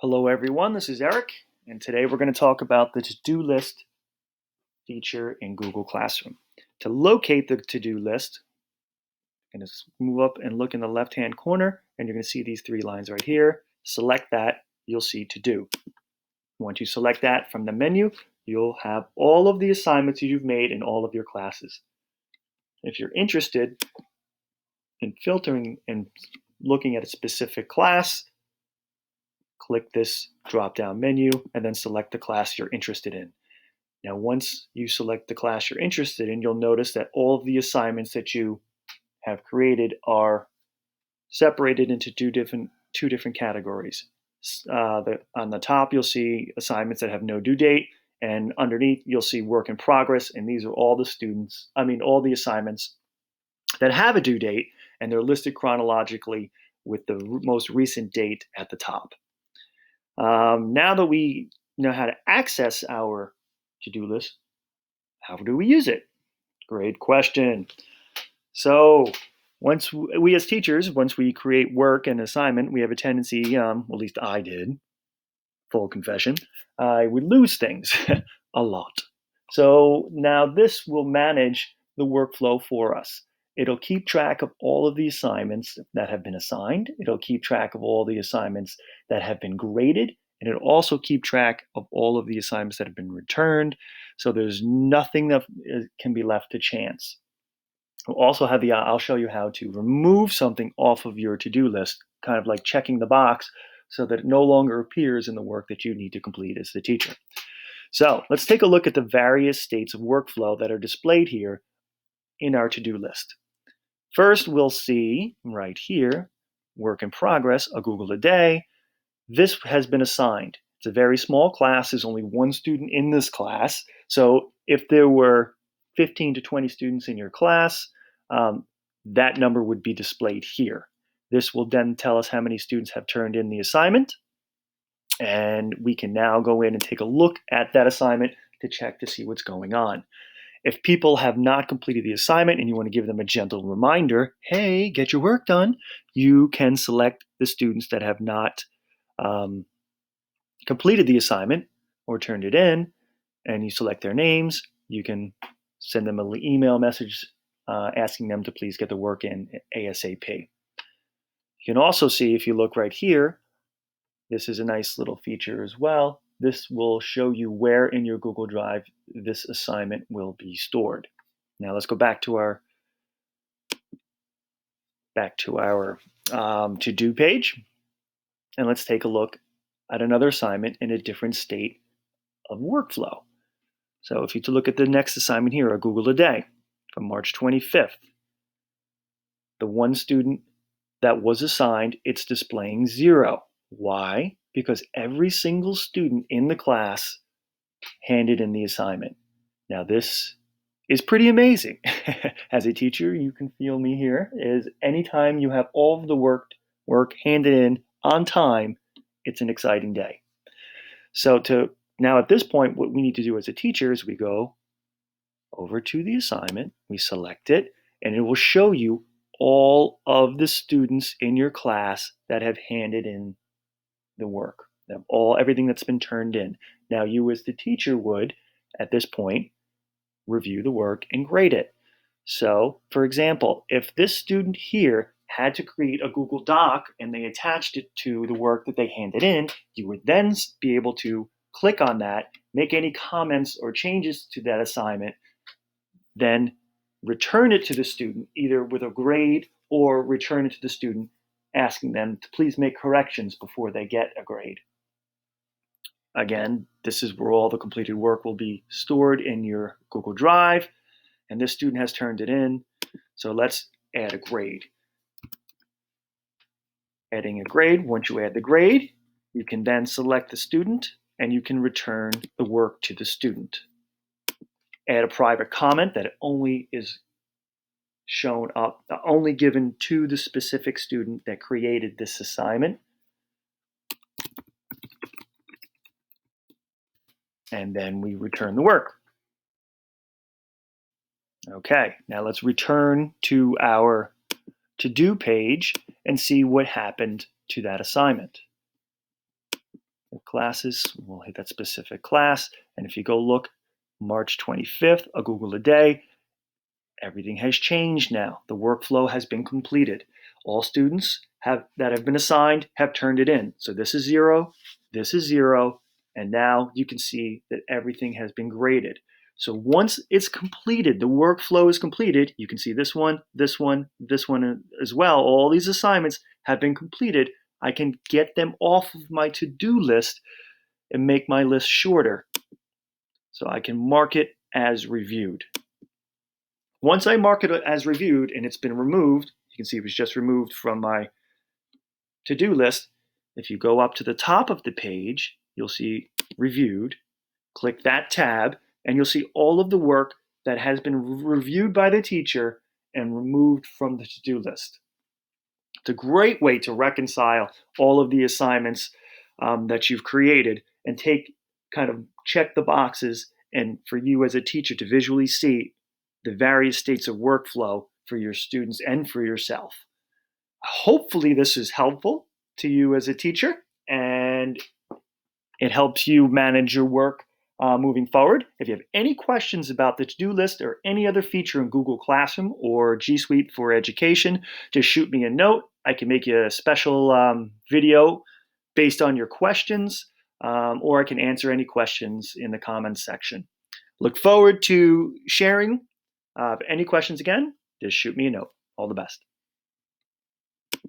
Hello everyone, this is Eric, and today we're going to talk about the to-do list feature in Google Classroom. To locate the to-do list, I'm going to move up and look in the left-hand corner, and you're going to see these three lines right here. Select that, you'll see to do. Once you select that from the menu, you'll have all of the assignments you've made in all of your classes. If you're interested in filtering and looking at a specific class, click this drop-down menu and then select the class you're interested in. Now, once you select the class you're interested in, you'll notice that all of the assignments that you have created are separated into two different categories. On the top, you'll see assignments that have no due date, and underneath, you'll see work in progress, and these are all the assignments that have a due date, and they're listed chronologically with the most recent date at the top. Now that we know how to access our to-do list, how do we use it? Great question. So once we as teachers, once we create work and assignment, we have a tendency, at least I did, full confession, I would lose things a lot. So now this will manage the workflow for us. It'll keep track of all of the assignments that have been assigned. It'll keep track of all the assignments that have been graded. And it'll also keep track of all of the assignments that have been returned. So there's nothing that can be left to chance. We'll also have I'll show you how to remove something off of your to-do list, kind of like checking the box so that it no longer appears in the work that you need to complete as the teacher. So let's take a look at the various states of workflow that are displayed here in our to-do list. First, we'll see right here, work in progress, a Google a day. This has been assigned. It's a very small class. There's only one student in this class. So if there were 15 to 20 students in your class, that number would be displayed here. This will then tell us how many students have turned in the assignment. And we can now go in and take a look at that assignment to check to see what's going on. If people have not completed the assignment and you want to give them a gentle reminder, hey, get your work done, you can select the students that have not completed the assignment or turned it in, and you select their names. You can send them an email message asking them to please get the work in ASAP. You can also see, if you look right here, this is a nice little feature as well. This will show you where in your Google Drive this assignment will be stored. Now let's go back to our to-do page, and let's take a look at another assignment in a different state of workflow. So if you look at the next assignment here, a Google a day from March 25th, the one student that was assigned, it's displaying 0. Why? Because every single student in the class handed in the assignment. Now this is pretty amazing. As a teacher, you can feel me here, is anytime you have all of the work handed in on time, it's an exciting day. So now at this point, what we need to do as a teacher is we go over to the assignment, we select it, and it will show you all of the students in your class that have handed in the work, everything that's been turned in. Now you as the teacher would, at this point, review the work and grade it. So, for example, if this student here had to create a Google Doc and they attached it to the work that they handed in, you would then be able to click on that, make any comments or changes to that assignment, then return it to the student either with a grade or return it to the student asking them to please make corrections before they get a grade. Again, this is where all the completed work will be stored in your Google Drive, and this student has turned it in. So let's add a grade. Adding a grade, once you add the grade, you can then select the student and you can return the work to the student. Add a private comment that only is shown up, only given to the specific student that created this assignment. And then we return the work. Okay, now let's return to our to-do page and see what happened to that assignment. classes, we'll hit that specific class. And if you go look, March 25th, a Google a day, everything has changed now. The workflow has been completed. All students that have been assigned have turned it in. So this is 0, and now you can see that everything has been graded. So once it's completed, the workflow is completed, you can see this one, this one, this one as well. All these assignments have been completed. I can get them off of my to-do list and make my list shorter. So I can mark it as reviewed. Once I mark it as reviewed and it's been removed, you can see it was just removed from my to-do list. If you go up to the top of the page, you'll see reviewed. Click that tab and you'll see all of the work that has been reviewed by the teacher and removed from the to-do list. It's a great way to reconcile all of the assignments that you've created and check the boxes, and for you as a teacher to visually see the various states of workflow for your students and for yourself. Hopefully this is helpful to you as a teacher and it helps you manage your work moving forward. If you have any questions about the to-do list or any other feature in Google Classroom or G Suite for Education, just shoot me a note. I can make you a special video based on your questions, or I can answer any questions in the comments section. Look forward to sharing. Any questions again, just shoot me a note. All the best.